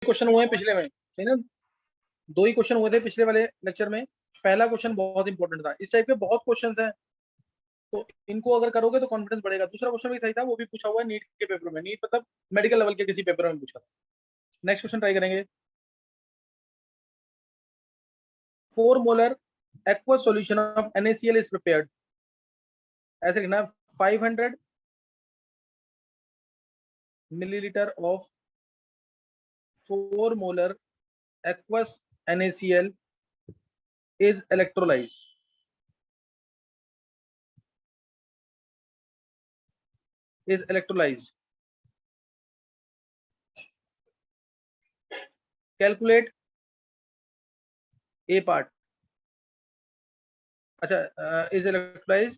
Question हुए हैं पिछले में, सही ना? दो ही क्वेश्चन हुए थे पिछले वाले लेक्चर में। पहला क्वेश्चन बहुत इंपॉर्टेंट था। इस टाइप के बहुत क्वेश्चन हैं, तो इनको अगर करोगे तो कॉन्फिडेंस बढ़ेगा। दूसरा क्वेश्चन भी सही था, वो भी पूछा हुआ है नीट के पेपर में। नीट मतलब मेडिकल लेवल के किसी पेपर में पूछा। नेक्स्ट क्वेश्चन ट्राई करेंगे। 4 molar aqueous solution of NaCl is prepared। ऐसे लिखना है 500 millilitre of 4 molar aqueous NaCl is electrolyzed। is electrolyzed। Calculate A part. अच्छा, इज इलेक्ट्रोलाइज।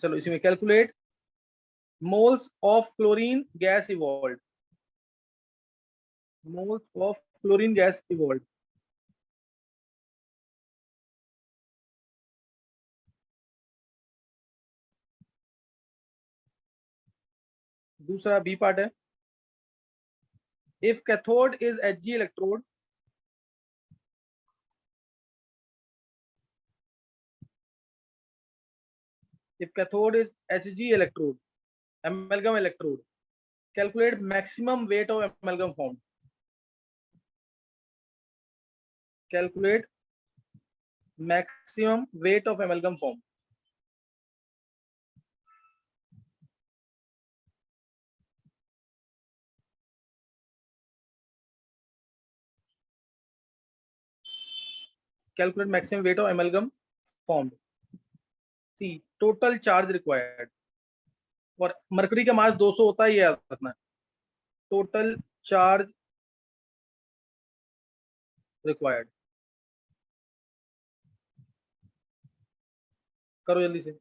चलो इसी में calculate moles of chlorine gas evolve. Moles of chlorine gas evolve. दूसरा B part है। If cathode is Hg electrode, if cathode is Hg electrode, amalgam electrode, calculate maximum weight of amalgam formed। calculate maximum weight of amalgam formed। calculate maximum weight of amalgam formed। C total charge required। और mercury का मास 200 होता है, ये याद रखना है। Total charge required. करो जल्दी से।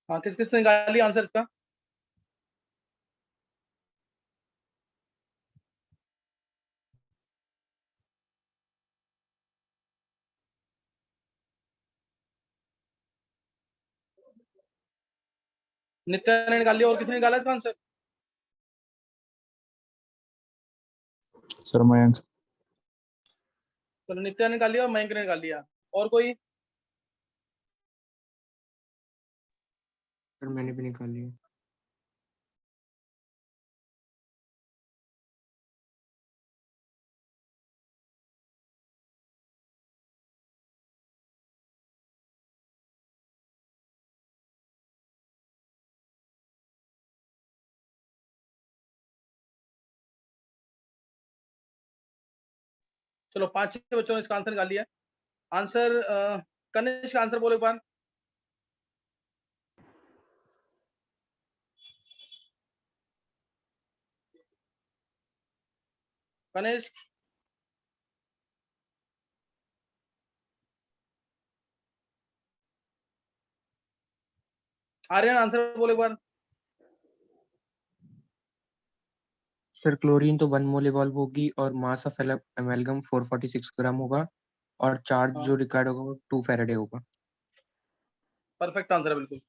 हाँ, किस किसने निकाल लिया आंसर इसका? नित्या ने निकाल लिया, और किसने निकाला इसका आंसर? सर मयंक। चलो, नित्या ने निकाल लिया और मयंक ने निकाल लिया। और कोई? सर मैंने भी निकाल लिया। चलो, 5-6 बच्चों ने इसका आंसर निकाल लिया। आंसर कनिष्क का आंसर बोलो एक बार। कनिष्क, आर्यन आंसर बोलो एक बार। सर क्लोरीन तो 1 मोल इवॉल्व होगी और मास ऑफ एमेल्गम 446 ग्राम होगा और चार्ज हाँ, जो रिकॉर्ड होगा वो 2 फैराडे होगा। परफेक्ट आंसर है, बिल्कुल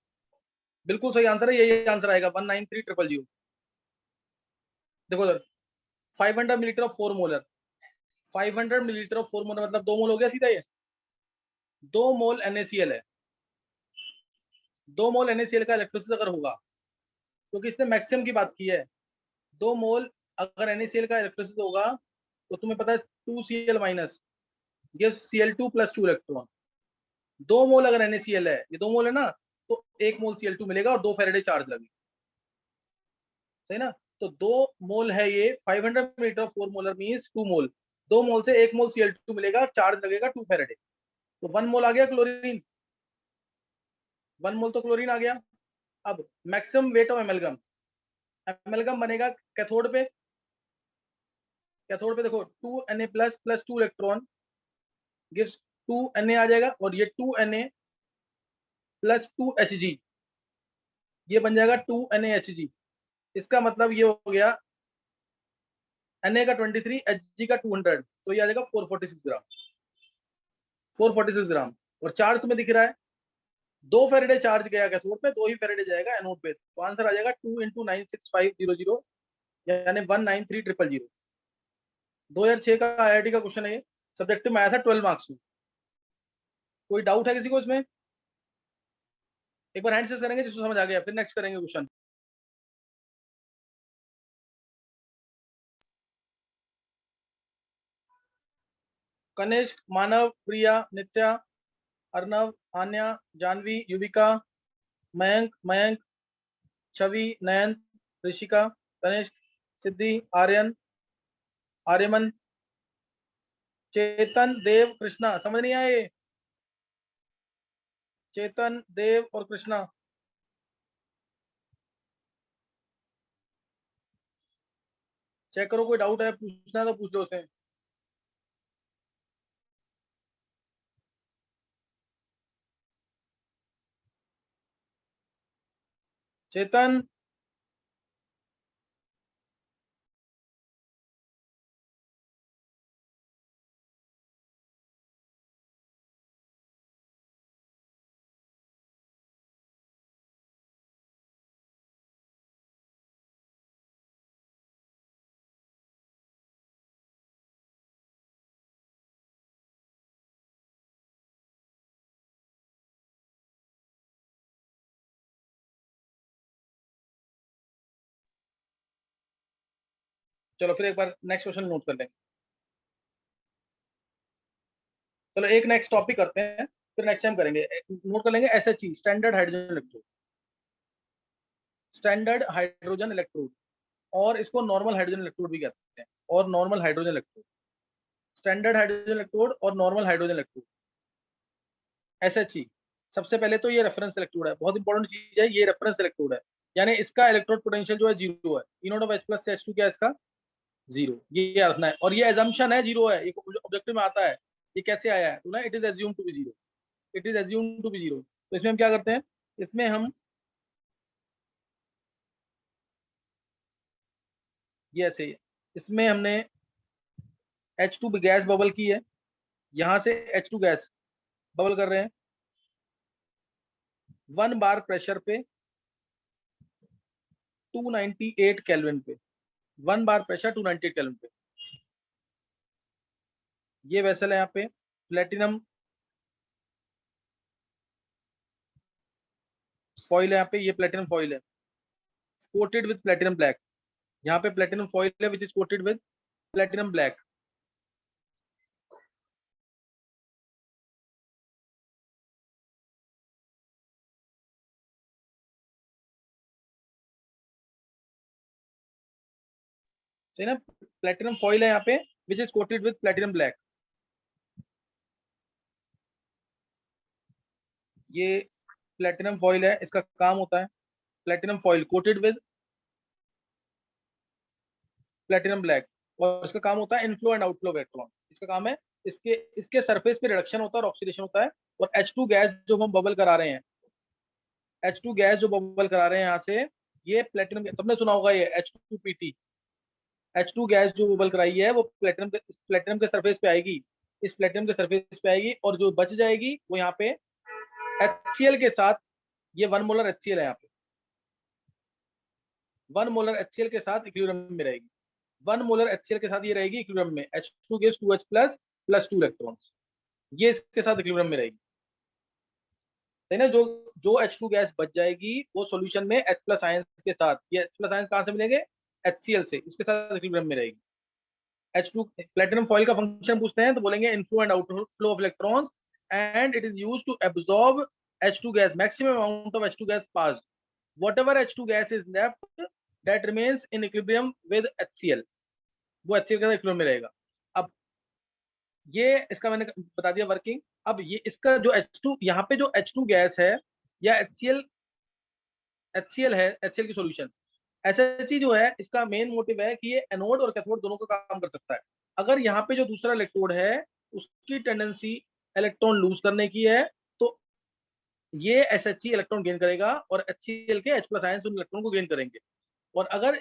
बिल्कुल सही आंसर है, यही आंसर आएगा 193000। देखो sir, 500 millilitre of 4 molar, 500 millilitre of 4 molar मतलब 2 मोल हो गया सीधा ये। 2 मोल NaCl है। 2 मोल NaCl का इलेक्ट्रोसिस अगर होगा, क्योंकि इसने मैक्सिमम की बात की है, 2 मोल अगर NaCl का इलेक्ट्रोसिस होगा तो तुम्हें पता है 2Cl minus gives Cl2 plus 2 electron. 2 मोल अगर NaCl है, ये 2 मोल है ना, तो 1 मोल Cl2 मिलेगा और 2 फैराडे चार्ज लगेगा। सही ना? तो 2 मोल है ये, 500 मिलीलीटर ऑफ 4 मोलर मींस 2 मोल। 2 मोल से 1 मोल Cl2 मिलेगा, चार्ज लगेगा 2 फैराडे। तो 1 मोल आ गया क्लोरीन, 1 मोल तो क्लोरीन आ गया। अब मैक्सिमम वेट ऑफ एमेल्गम, एमेल्गम बनेगा कैथोड पे। कैथोड पे देखो 2Na plus plus 2 electron gives 2Na आ जाएगा, और ये 2Na प्लस 2Hg, ये बन जाएगा 2NaHg। इसका मतलब ये हो गया Na का 23, Hg का 200, तो ये आ जाएगा 446 ग्राम। 446 ग्राम। और चार्ज तुम्हें दिख रहा है 2 फैराडे चार्ज गया कैथोड पे, 2 ही फैराडे जाएगा एनोड पे। तो आंसर आ जाएगा 2 × 96500, यानी 193000। 2006 का IIT का क्वेश्चन है ये, सब्जेक्टिव में आया था 12 मार्क्स में। कोई डाउट है किसी को इसमें? एक बार हैंड रेज करेंगे जिसको समझ आ गया, फिर नेक्स्ट करेंगे क्वेश्चन। कनिष्क, मानव, प्रिया, नित्या, अर्नव, आन्या, जानवी, युविका, मयंक, छवि, नयन, ऋषिका, तनिष्क, सिद्धि, आर्यन, आर्यमन, चेतन, देव, कृष्णा। समझ नहीं आया ये? चेतन, देव और कृष्णा। चेक करो, कोई डाउट है पूछना है तो पूछ लो उसे। चेतन, चलो फिर एक बार नेक्स्ट क्वेश्चन नोट कर लेंगे। चलो एक नेक्स्ट टॉपिक करते हैं, फिर नेक्स्ट टाइम करेंगे। नोट कर लेंगे SHE, standard hydrogen electrode. Standard hydrogen electrode, और इसको नॉर्मल हाइड्रोजन इलेक्ट्रोड भी कहते हैं, और normal hydrogen electrode. Standard hydrogen electrode और नॉर्मल हाइड्रोजन इलेक्ट्रोड, SHE। सबसे पहले तो ये रेफरेंस इलेक्ट्रोड है, बहुत इंपॉर्टेंट चीज है, ये रेफरेंस इलेक्ट्रोड है, यानी इसका इलेक्ट्रोड पोटेंशियल जो है 0 है। E not of H plus H2 क्या है इसका? 0। ये रखना है, और ये एजम्पशन है 0 है, ये ऑब्जेक्टिव में आता है। ये कैसे आया है? तो ना, it is assume to be 0। It is assume to be 0। तो इसमें हम क्या करते हैं, इसमें हम ये ऐसे ही है। इसमें हमने H2 गैस बबल की है, यहां से H2 गैस बबल कर रहे हैं 1 बार प्रेशर पे 298 केल्विन पे, 1 बार प्रेशर 298 केल्विन पे। ये वेसल है यहाँ पे प्लेटिनम फॉइल है, यहाँ पे ये प्लेटिनम फॉइल है कोटेड विद प्लेटिनम ब्लैक। यहाँ पे प्लेटिनम फॉइल है which is coated with platinum black. सही ना, प्लेटिनम फॉइल है यहाँ पे which is coated with platinum black. ये प्लेटिनम फॉइल है, इसका काम होता है platinum foil coated with platinum black, और इसका काम होता है इनफ्लो एंड आउटफ्लो इलेक्ट्रॉन। इसका काम है इसके इसके सरफेस पे रिडक्शन होता है और ऑक्सीडेशन होता है। और H2 गैस जो हम बबल करा रहे हैं, H2 गैस जो बबल करा रहे हैं यहाँ से, ये प्लेटिनम, तुमने सुना होगा ये H2PT, H2 गैस जो बबल कराई है वो प्लेटिनम के सरफेस पे आएगी, इस प्लेटिनम के सरफेस पे आएगी, और जो बच जाएगी वो यहाँ पे HCl के साथ, ये 1 मोलर HCl है यहाँ पे, 1 मोलर HCl के साथ इक्विलिब्रियम में रहेगी। 1 मोलर HCl के साथ ये रहेगी इक्विलिब्रियम में, H2 gives 2H plus 2 electrons, ये इसके साथ इक्विलिब्रियम में रहेगी। सही ना, जो H2 गैस बच जाएगी वो सॉल्यूशन में H प्लस आयंस के साथ, ये H प्लस आयंस कहाँ से मिलेंगे, HCl से, इसके साथ इक्विलिब्रियम में रहेगी। H2 प्लेटिनम फॉइल का फंक्शन पूछते हैं तो बोलेंगे inflow and outflow of electrons and it is used to absorb H2 gas, maximum amount of H2 gas passed, whatever H2 gas is left that remains in equilibrium with HCl, वो HCl के साथ equilibrium में रहेगा। अब ये इसका मैंने बता दिया वर्किंग। अब ये इसका जो H2, यहाँ पे जो H2 गैस है या HCl है, HCl की सॉल्यूशन, SHE जो है इसका मेन मोटिव है कि ये एनोड और कैथोड दोनों का काम कर सकता है। अगर यहाँ पे जो दूसरा इलेक्ट्रोड है उसकी टेंडेंसी इलेक्ट्रॉन लूज करने की है तो ये SHE इलेक्ट्रॉन गेन करेगा और HCl के H प्लस आयंस उन इलेक्ट्रॉन को गेन करेंगे। और अगर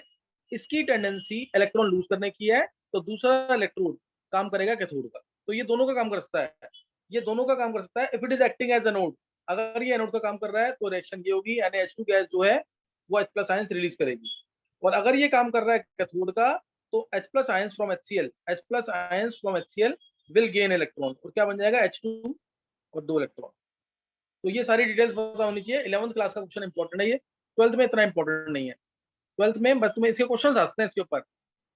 इसकी टेंडेंसी इलेक्ट्रॉन लूज करने की है तो दूसरा इलेक्ट्रोड काम करेगा कैथोड का। तो ये दोनों का काम कर सकता है, ये दोनों का काम कर सकता है if it is acting as anode. अगर ये एनोड का काम कर रहा है तो रिएक्शन ये होगी, यानी H2 गैस जो है वो H प्लस आयंस रिलीज करेगी। और अगर ये काम कर रहा है कैथोड का तो H plus ions from HCl, H plus ions from HCl will gain electron, और क्या बन जाएगा H2 और 2 इलेक्ट्रॉन। तो ये सारी डिटेल्स पता होनी चाहिए। 11th क्लास का क्वेश्चन इंपॉर्टेंट है ये, 12th में इतना इंपॉर्टेंट नहीं है। 12th में बस तुम्हें इसके क्वेश्चन आते हैं इसके ऊपर,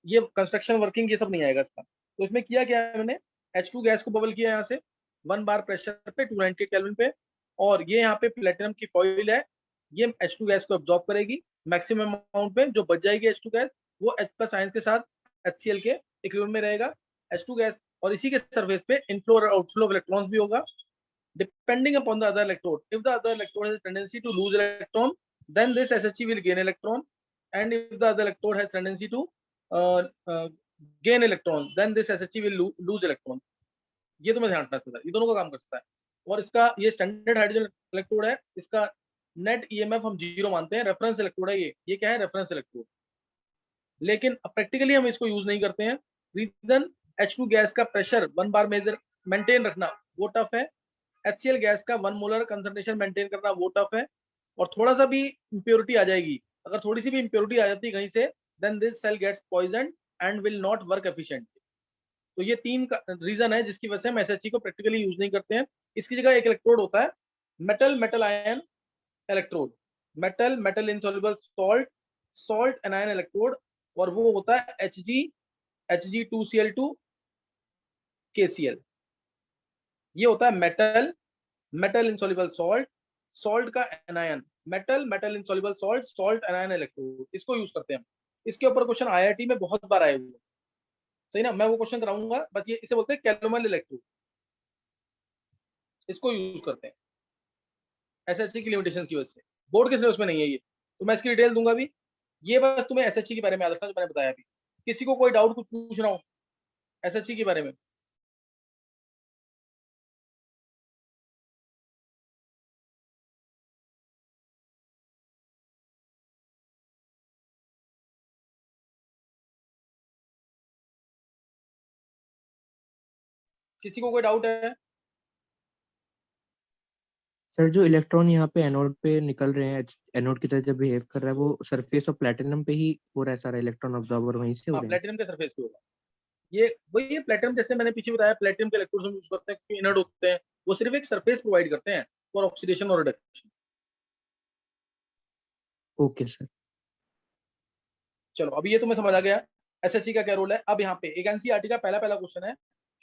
ये कंस्ट्रक्शन वर्किंग ये सब नहीं आएगा इसका। तो इसमें किया क्या है मैंने, H2 गैस को बबल किया यहाँ से 1 बार प्रेशर पे 298 केल्विन पे, और ये यहाँ पे प्लेटिनम की फॉइल है, ये H2 गैस को एब्जॉर्ब करेगी मैक्सिमम अमाउंट पे, जो बच जाएगी H2 गैस वो H प्लस आयंस के साथ HCl के इक्विलिब्रियम में रहेगा H2 गैस, और इसी के सरफेस पे इनफ्लो और आउटफ्लो ऑफ इलेक्ट्रॉन्स भी होगा depending upon the other electrode. If the other electrode has a tendency to lose electron, then this SHE will gain electron, and if the other electrode has tendency to uh, uh, gain electron, then this SHE will lose electron. ये तुम्हें ध्यान रखना है, ये दोनों का काम करता है। और इसका ये स्टैंडर्ड हाइड्रोजन इलेक्ट्रोड है, इसका नेट EMF हम 0 मानते हैं, रेफरेंस इलेक्ट्रोड है ये क्या है, रेफरेंस इलेक्ट्रोड। लेकिन प्रैक्टिकली हम इसको यूज नहीं करते हैं, रीजन H2 गैस का प्रेशर 1 बार मेजर मेंटेन रखना वो टफ है, HCl गैस का 1 मोलर कंसंट्रेशन मेंटेन करना वो टफ है, और थोड़ा सा भी इंप्योरिटी आ जाएगी, अगर थोड़ी सी भी इंप्योरिटी आ जाती है कहीं से, then this cell gets poison and will not work efficiently. तो ये 3 रीजन है जिसकी वजह से हम SHE को प्रैक्टिकली यूज नहीं करते हैं। इसकी जगह एक इलेक्ट्रोड होता है metal metal ion electrode, metal metal insoluble salt salt anion electrode, और वो होता है Hg2Cl2 KCl। ये होता है metal metal insoluble salt salt का anion, metal metal insoluble salt salt anion electrode, इसको यूज करते हैं। इसके ऊपर क्वेश्चन IIT में बहुत बार आए हुए, सही ना, मैं वो क्वेश्चन कराऊंगा। बस ये इसे बोलते हैं कैलोमल इलेक्ट्रोड, इसको यूज करते हैं SHE की लिमिटेशन की वजह से। बोर्ड के सिलेबस में नहीं है ये, तो मैं इसकी डिटेल दूंगा भी। ये बस तुम्हें SHE के बारे में याद रखना जो मैंने बताया अभी। किसी को कोई डाउट कुछ पूछना हो SHE के बारे में? किसी को कोई डाउट है? सर जो इलेक्ट्रॉन यहाँ पे एनोड पे निकल रहे हैं, एनोड की तरह जब बिहेव कर रहा है, वो सरफेस ऑफ प्लेटिनम पे ही हो रहा है, सारा इलेक्ट्रॉन ऑब्जॉर्बर वहीं से हो हाँ, रहे हैं। प्लेटिनम के सरफेस पे होगा। ये वही है प्लेटिनम, जैसे मैंने पीछे बताया, प्लेटिनम के इलेक्ट्रोड्स हम यूज करते हैं क्योंकि इनर्ट होते हैं, वो सिर्फ एक सरफेस प्रोवाइड करते हैं फॉर ऑक्सीडेशन और रिडक्शन। Okay sir. चलो अभी ये तुम्हें समझ आ गया एसएचसी का क्या रोल है। अब यहाँ पे एक एनसीईआरटी का पहला पहला क्वेश्चन है,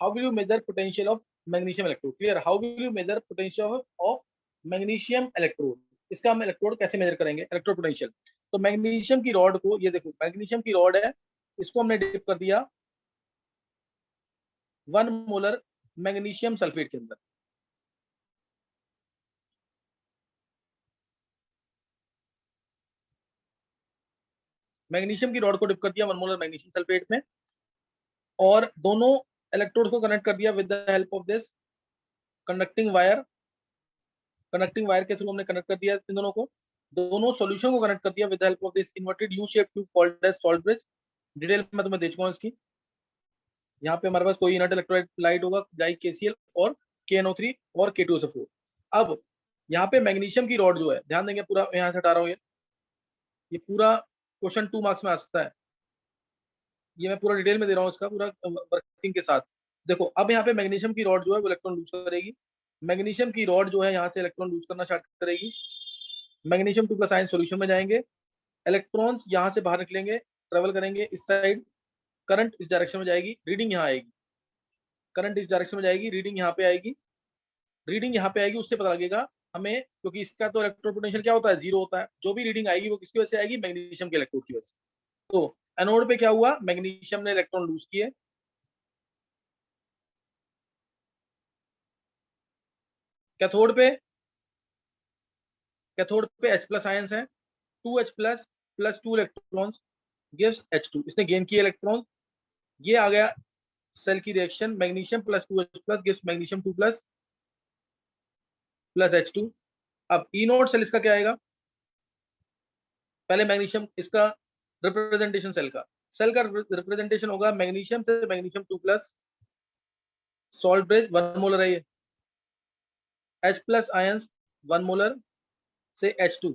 how will you measure potential of magnesium electrode. Clear, how will you measure potential of magnesium electrode. इसका हम इलेक्ट्रोड कैसे मेजर करेंगे, इलेक्ट्रोड पोटेंशियल। तो मैग्नीशियम की रॉड को, ये देखो मैग्नीशियम की रॉड है, इसको हमने डिप कर दिया 1 मोलर मैग्नीशियम सल्फेट के अंदर। मैग्नीशियम की रॉड को डिप कर दिया 1 मोलर मैग्नीशियम सल्फेट में, और दोनों इलेक्ट्रोड को कनेक्ट कर दिया with the help of this conducting wire. Conducting wire के थ्रू हमने कनेक्ट कर दिया इन दोनों को, दोनों सॉल्यूशन को कनेक्ट कर दिया with the help of this inverted U shape tube called as salt bridge. Detail में तुम्हें दे चुका हूं इसकी। यहाँ पे हमारे पास कोई इनर्ट इलेक्ट्रोलाइट होगा, लाइक KCl और KNO3 और K2SO4। अब यहाँ पे मैग्नीशियम की रॉड जो है, ध्यान देंगे, पूरा यहाँ से हटा रहा हूँ, ये पूरा क्वेश्चन 2 मार्क्स में आ सकता है। ये मैं पूरा डिटेल में दे रहा हूँ इसका पूरा वर्किंग के साथ। देखो अब यहाँ पे मैग्नीशियम की रॉड जो है वो इलेक्ट्रॉन लूज करेगी। मैग्नीशियम की रॉड जो है यहाँ से इलेक्ट्रॉन लूज करना स्टार्ट करेगी। मैग्नीशियम 2+ आयन सॉल्यूशन में जाएंगे, इलेक्ट्रॉन्स यहाँ से बाहर निकलेंगे, ट्रेवल करेंगे इस साइड, करंट इस डायरेक्शन में जाएगी, रीडिंग यहाँ आएगी। करंट इस डायरेक्शन में जाएगी, रीडिंग यहाँ पे आएगी, रीडिंग यहाँ पे आएगी। उससे पता लगेगा हमें, क्योंकि इसका तो इलेक्ट्रोड पोटेंशियल क्या होता है, 0 होता है। जो भी रीडिंग आएगी वो किसकी वजह से आएगी, मैग्नीशियम के इलेक्ट्रोड की वजह से। तो एनोड पे क्या हुआ, मैग्नीशियम ने इलेक्ट्रॉन लूज किए। कैथोड पे, कैथोड पे H+ आयंस हैं, 2H+ plus 2 electrons gives H2। इसने गेन किए इलेक्ट्रॉन, ये आ गया सेल की reaction, magnesium plus 2H+ gives magnesium 2+ plus H2। अब ई नोड सेल इसका क्या आएगा, पहले मैग्नीशियम, इसका रिप्रेजेंटेशन सेल का रिप्रेजेंटेशन होगा मैग्नीशियम से मैग्नीशियम 2+, सॉल्ट ब्रिज 1 मोलर है ये, H+ आयंस 1 मोलर से H2,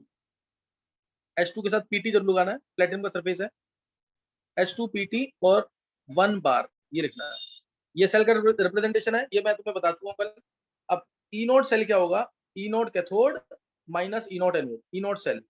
H2 के साथ PT जरूर लगाना है, प्लेटिनम का सरफेस है, H2PT और 1 बार, ये लिखना है। ये सेल का रिप्रेजेंटेशन है, ये मैं तुम्हें बता चुका हूं कल। अब ई नोड सेल क्या होगा, E naught cathode minus E naught anode. E naught cell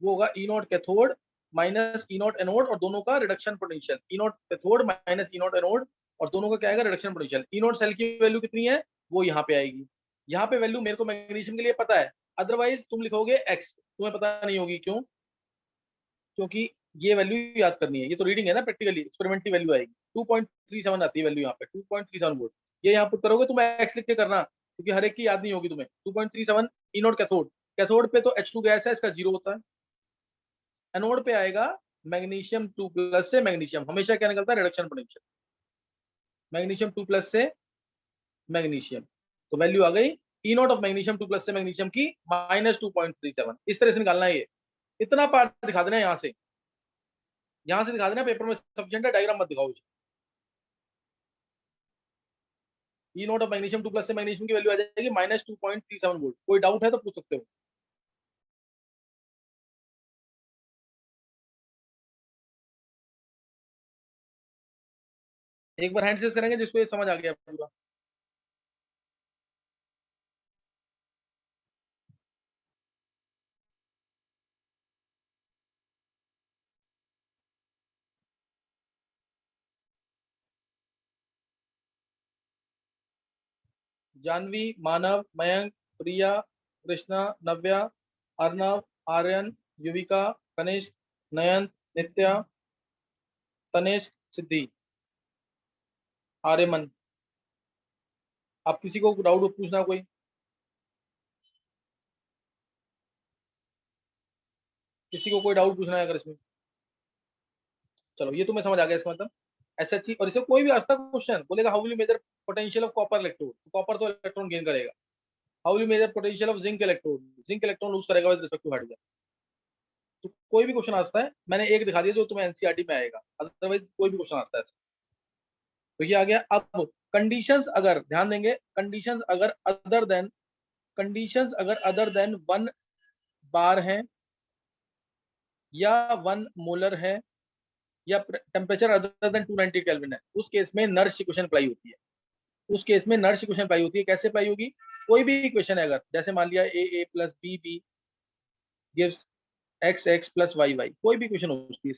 वो होगा E naught cathode minus E naught anode, और दोनों का reduction potential. E naught cathode minus E naught anode, और दोनों का क्या आएगा, reduction potential. E naught cell की वैल्यू कितनी है, वो यहाँ पे आएगी। यहाँ पे वैल्यू मेरे को मैग्नीशियम के लिए पता है, अदरवाइज तुम लिखोगे x, तुम्हें पता नहीं होगी। क्यों, क्योंकि ये वैल्यू याद करनी है, ये तो रीडिंग है ना, प्रैक्टिकली एक्सपेरिमेंट की वैल्यू आएगी। 2.37 आती है वैल्यू यहाँ पे, 2.37 वोल्ट। ये यहाँ पुट करोगे, तुम्हें एक्स लिख के करना, क्योंकि हर एक की याद नहीं होगी तुम्हें। 2.37 ई नोड कैथोड, कैथोड पे तो H2 गैस है, इसका 0 होता है। एनोड पे आएगा मैग्नीशियम 2+ से मैग्नीशियम, हमेशा क्या निकलता है, रिडक्शन पोटेंशियल। मैग्नीशियम 2+ से मैग्नीशियम, तो वैल्यू आ गई ई नोट ऑफ मैग्नीशियम 2+ से मैग्नीशियम की -2.37। इस तरह से निकालना है ये, इतना पार्ट दिखा देना है यहाँ से दिखा देना पेपर में, सफिशिएंट है, डायग्राम मत दिखाओ। ई नोट ऑफ मैग्नीशियम 2+ से मैग्नीशियम की वैल्यू आ जाएगी -2.37 वोल्ट। कोई डाउट है तो पूछ सकते हो। एक बार हैंड रेज करेंगे जिसको ये समझ आ गया पूरा। जानवी, मानव, मयंक, प्रिया, कृष्णा, नव्या, अर्णव, आर्यन, युविका, कनिष्क, नयन, नित्या, तनेश, सिद्धि, आर्यमन। आप किसी को डाउट पूछना कोई, किसी को कोई डाउट पूछना है अगर इसमें। चलो ये तुम्हें समझ आ गया इसका मतलब SHE। और इसे कोई भी आता क्वेश्चन बोलेगा how will you measure potential of copper electrode, copper तो इलेक्ट्रॉन गेन करेगा। How will you measure potential of zinc electrode, zinc electron lose करेगा विद रिस्पेक्ट टू हाइड्रोजन। तो कोई भी क्वेश्चन आता है, मैंने एक दिखा दिया जो तुम्हें एनसीईआरटी में आएगा, अदरवाइज कोई भी क्वेश्चन आता है। तो ये आ गया। अब कंडीशंस अगर ध्यान देंगे, कंडीशंस अगर अदर देन 1 बार है या 1 मोलर है या टेम्परेचर अदर देन 290 केल्विन है, उस केस में नर्स इक्वेशन अप्लाई होती है। उस केस में नर्स इक्वेशन अप्लाई होती है। कैसे अप्लाई होगी? कोई भी इक्वेशन है अगर, जैसे मान लिया a plus b gives x plus y, कोई भी इक्वेशन होती है,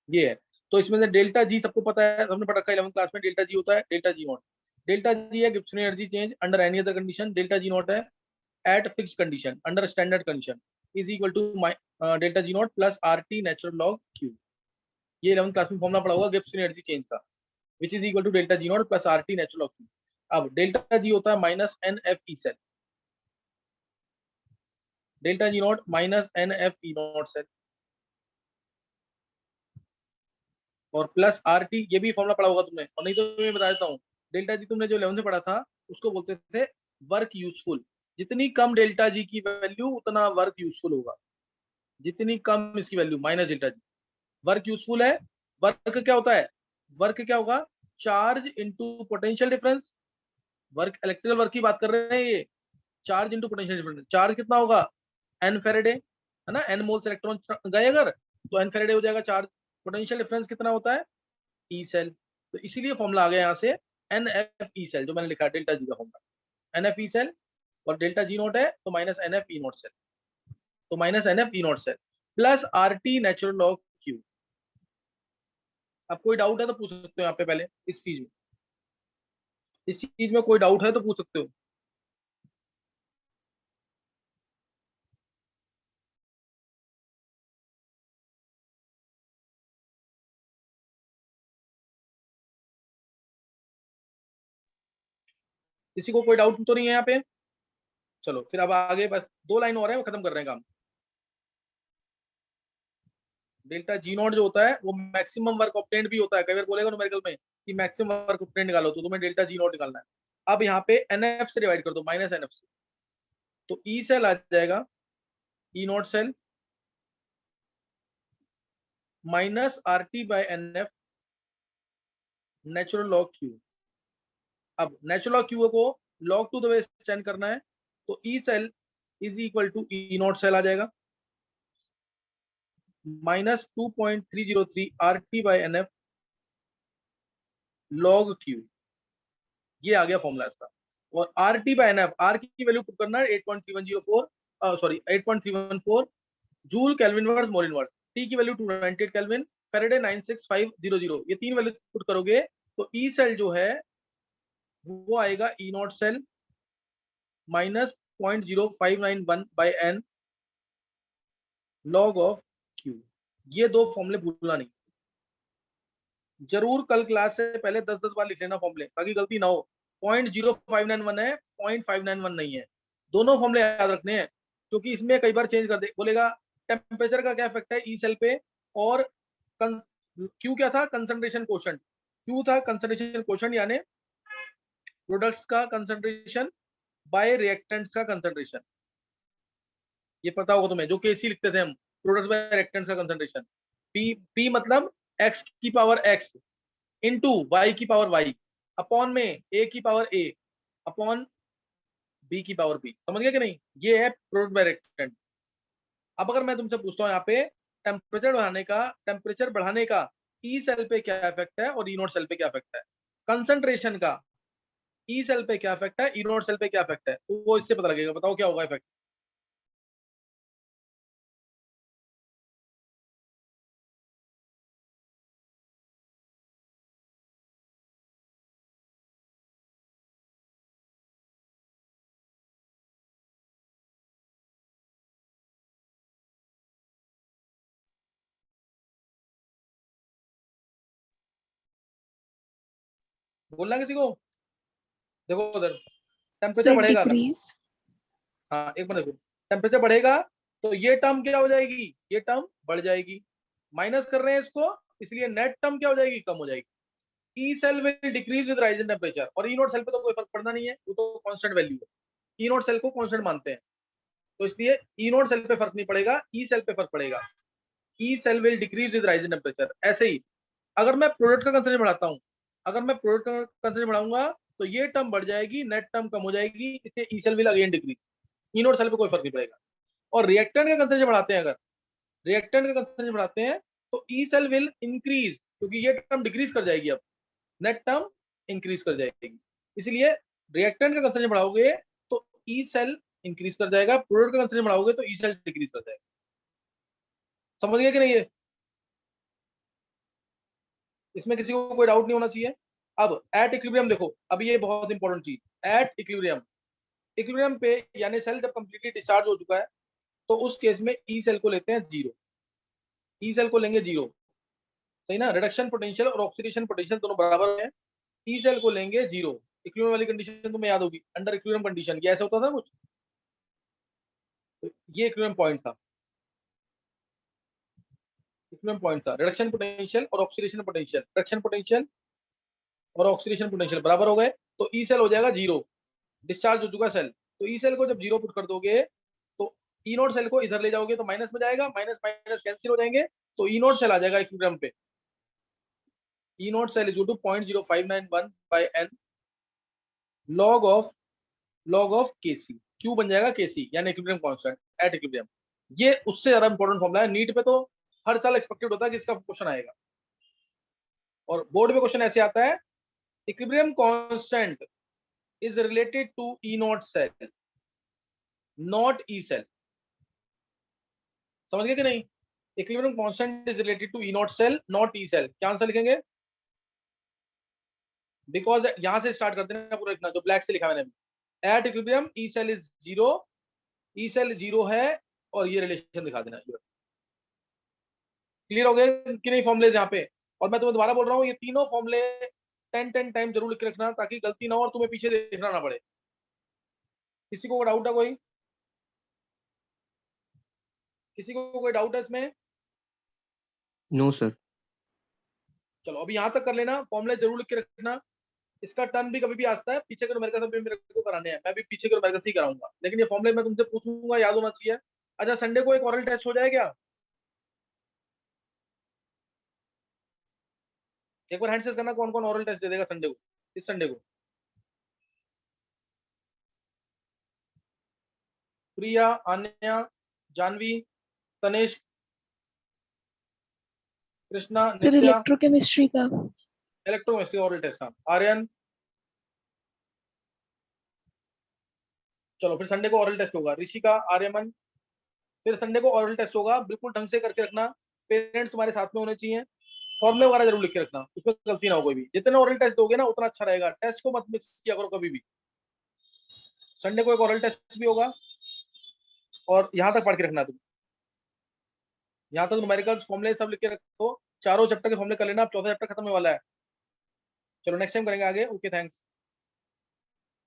ये है। तो इसमें से डेल्टा जी सबको पता है, हमने पढ़ा रखा है 11th क्लास में। डेल्टा जी होता है delta G nought. Delta G है Gibson energy change under any other condition. Delta G nought है at fixed condition under standard condition is equal to delta G not plus RT natural log Q. ये 11th class में formula पढ़ा होगा Gibson energy change का, which is equal to delta G not plus RT natural log Q. अब delta G होता है minus NF E cell, delta G naught minus NF E not cell, और plus RT, ये भी formula पढ़ा होगा तुमने, और नहीं तो मैं बता देता हूँ। डेल्टा जी तुमने जो 11th में पढ़ा था उसको बोलते थे वर्क यूजफुल। जितनी कम डेल्टा जी की वैल्यू उतना वर्क यूजफुल होगा, जितनी कम इसकी value minus delta G. Work useful है, वर्क क्या होता है, वर्क क्या होगा, charge into potential difference. Work electrical work की बात कर रहे हैं ये, charge into potential difference. Charge कितना होगा, N फेरेडे है ना, N मोल्स इलेक्ट्रॉन गए अगर तो N फेरेडे हो जाएगा चार्ज। पोटेंशियल डिफरेंस कितना होता है, ई सेल। तो इसीलिए फॉर्मूला आ गया यहाँ से NF E सेल, जो मैंने लिखा है डेल्टा जी का फॉर्मूला NF E सेल, और डेल्टा जी नॉट है तो minus NF E not cell, तो minus NF E not cell plus RT natural log Q. अब कोई डाउट है तो पूछ सकते हो यहाँ पे पहले इस चीज में, इस चीज में कोई डाउट है तो पूछ सकते हो। किसी को कोई डाउट तो नहीं है यहाँ पे? चलो फिर अब आगे बस 2 लाइन और है, वो खत्म कर रहे हैं काम। डेल्टा जी नॉट जो होता है वो मैक्सिमम वर्क ऑब्टेन्ड भी होता है। कई बार बोलेगा न्यूमेरिकल में कि मैक्सिमम वर्क ऑब्टेन्ड निकालो, तो तुम्हें डेल्टा जी नॉट निकालना है। अब यहाँ पे NF से डिवाइड कर दो, माइनस NF से, तो ई सेल आ जाएगा, E not cell minus RT bye NF natural log Q. अब नेचुरल लॉग क्यू को log to the base change करना है, तो E cell is equal to E not cell आ जाएगा minus 2.303 RT bye NF log Q. ये आ गया फॉर्मूला इसका। और RT बाय NF, R की वैल्यू पुट करना है 8.3104 sorry 8.314 joule kelvin inverse mole inverse. T की वैल्यू 298 केल्विन, फेरेडे 96500। ये 3 वैल्यू पुट करोगे तो ई सेल जो है वो आएगा E not cell minus 0.0591 by N log of Q. ये 2 फॉर्मूले भूलना नहीं, जरूर कल क्लास से पहले 10-10 बार लिख लेना फॉर्मूले, ताकि गलती ना हो। 0.0591 है, 0.591 नहीं है। दोनों फॉर्मूले याद रखने हैं, क्योंकि इसमें कई बार चेंज कर दे, बोलेगा टेम्परेचर का क्या इफेक्ट है ई सेल पे, और क्यू क्या था, कंसंट्रेशन कोशेंट। क्यू था कंसंट्रेशन कोशेंट, यानी प्रोडक्ट्स का कंसंट्रेशन बाय रिएक्टेंट्स का कंसंट्रेशन। ये पता होगा तुम्हें, जो केसी लिखते थे हम, प्रोडक्ट्स बाय रिएक्टेंट्स का कंसंट्रेशन। पी मतलब x की पावर x इंटू वाई की पावर y अपॉन में a की पावर a अपॉन b की पावर b। समझ गया कि नहीं? ये है प्रोडक्ट बाय रिएक्टेंट। अब अगर मैं तुमसे पूछता हूँ यहाँ पे टेम्परेचर बढ़ाने का ई सेल पे क्या इफेक्ट है और ई नॉट सेल पे क्या इफेक्ट है, कंसंट्रेशन का ई सेल पे क्या इफेक्ट है, ई नॉट सेल पे क्या इफेक्ट है, तो वो इससे पता लगेगा। बताओ क्या होगा इफेक्ट? बोलना किसी को? देखो उधर टेम्परेचर सर बढ़ेगा अगर, डिक्रीज। हाँ एक मिनट, टेम्परेचर बढ़ेगा तो ये टर्म क्या हो जाएगी, ये टर्म बढ़ जाएगी। माइनस कर रहे हैं इसको, इसलिए नेट टर्म क्या हो जाएगी, कम हो जाएगी। E cell will decrease with rise in temperature, और ई नॉट सेल पे तो कोई फर्क पड़ना नहीं है, वो तो कांस्टेंट वैल्यू है। ई नॉट सेल को कांस्टेंट मानते हैं, तो इसलिए ई नॉट सेल पे फर्क नहीं पड़ेगा, ई सेल पे फर्क पड़ेगा। E cell will decrease with rise in temperature. ऐसे ही अगर मैं प्रोडक्ट का कंसंट्रेशन बढ़ाता हूँ, अगर मैं प्रोडक्ट का कंसेंट्रेशन बढ़ाऊंगा तो ये टर्म बढ़ जाएगी, नेट टर्म कम हो जाएगी, इससे E cell will again decrease, E not cell पे कोई फर्क नहीं पड़ेगा। और रिएक्टेंट का कंसेंट्रेशन बढ़ाते हैं, अगर रिएक्टेंट का कंसेंट्रेशन बढ़ाते हैं तो ई सेल विल इंक्रीज, क्योंकि ये टर्म डिक्रीज कर जाएगी, अब नेट टर्म इंक्रीज कर जाएगी। इसलिए रिएक्टेंट का कंसेंट्रेशन बढ़ाओगे तो ई सेल इंक्रीज कर जाएगा, प्रोडक्ट का कंसेंट्रेशन बढ़ाओगे तो ई सेल डिक्रीज कर जाएगा। समझ गए कि नहीं? ये इसमें किसी को कोई डाउट नहीं होना चाहिए। अब एट इक्विलिब्रियम देखो, अब ये बहुत इंपॉर्टेंट चीज, एट इक्विलिब्रियम, इक्विलिब्रियम पे यानी सेल जब कंप्लीटली डिस्चार्ज हो चुका है तो उस केस में ई सेल को लेते हैं जीरो, ई सेल को लेंगे जीरो, सही ना? रिडक्शन पोटेंशियल और ऑक्सीडेशन पोटेंशियल दोनों बराबर हैं, ई सेल को लेंगे जीरो। इक्विलिब्रियम वाली कंडीशन तुम्हें याद होगी, अंडर इक्विलिब्रियम कंडीशन ये ऐसा होता था कुछ, तो ये इक्विलिब्रियम पॉइंट था, इक्विलिब्रियम पॉइंट था, रिडक्शन पोटेंशियल और ऑक्सीडेशन पोटेंशियल, रिडक्शन पोटेंशियल और ऑक्सीडेशन पोटेंशियल बराबर हो गए तो ई सेल हो जाएगा जीरो, डिस्चार्ज हो चुका सेल। तो ई सेल को जब जीरो पुट कर दोगे तो ई नोट सेल को इधर ले जाओगे तो माइनस में जाएगा, माइनस माइनस कैंसिल हो जाएंगे, तो ई नोट सेल आ जाएगा इक्विलिब्रियम पे, E nought cell is equal to 0.0591 by N log of KC, Q बन जाएगा केसी यानी इक्विलिब्रियम कांस्टेंट एट इक्विलिब्रियम। ये उससे ज्यादा इंपॉर्टेंट फॉर्मूला है, नीट पे तो हर साल एक्सपेक्टेड होता है कि इसका क्वेश्चन आएगा, और बोर्ड में क्वेश्चन ऐसे आता है, equilibrium constant is related to E not cell naught E cell. समझ गए कि नहीं? Equilibrium constant is related to E not cell naught E cell. क्या आंसर लिखेंगे? बिकॉज यहां से स्टार्ट करते हैं पूरा लिखना, जो ब्लैक से लिखा मैंने, at equilibrium E cell is zero, E cell zero है, और ये रिलेशन दिखा देना। क्लियर हो गए कि नहीं फॉर्मुलेज यहाँ पे? और मैं तुम्हें दोबारा बोल रहा हूँ, ये तीनों फॉर्मुले 10 टाइम जरूर लिख के रखना ताकि गलती ना हो और तुम्हें पीछे देखना ना पड़े। किसी को डाउट है कोई? किसी को कोई डाउट है इसमें? No sir. चलो अभी यहाँ तक कर लेना, फॉर्मुले जरूर लिख के रखना। इसका टर्न भी कभी भी आता है, पीछे के न्यूमेरिकल सब मेरे को कराने हैं, मैं भी पीछे के न्यूमेरिकल से ही कराऊंगा, लेकिन ये फॉर्मुले मैं तुमसे पूछूंगा, याद होना चाहिए। अच्छा संडे को एक ओरल टेस्ट हो जाए क्या? एक बार हैंड से करना, कौन कौन ओरल टेस्ट दे देगा संडे को, इस संडे को? प्रिया, आन्या, जानवी, तनेश, कृष्णा, सर नित्या। इलेक्ट्रोकेमिस्ट्री का। इलेक्ट्रोकेमिस्ट्री ओरल टेस्ट, हाँ। आर्यन, चलो फिर संडे को ओरल टेस्ट होगा। ऋषिका, आर्यमन, फिर संडे को ओरल टेस्ट होगा, बिल्कुल ढंग से करके रखना, पेरेंट्स तुम्हारे साथ में होने चाहिए, फॉर्मुले वगैरह जरूर लिख के रखना, उसमें गलती ना हो कोई भी। जितना ओरल टेस्ट दोगे ना उतना अच्छा रहेगा, टेस्ट को मत मिस किया करो कभी भी। संडे को एक ओरल टेस्ट भी होगा, और यहाँ तक पढ़ के रखना तुम, यहाँ तक न्यूमेरिकल्स फॉर्मुले सब लिख के रखो, चारों चैप्टर के फॉर्मुले कर लेना, अब चौथा चैप्टर खत्म होने वाला है। चलो नेक्स्ट टाइम करेंगे आगे। Okay thanks.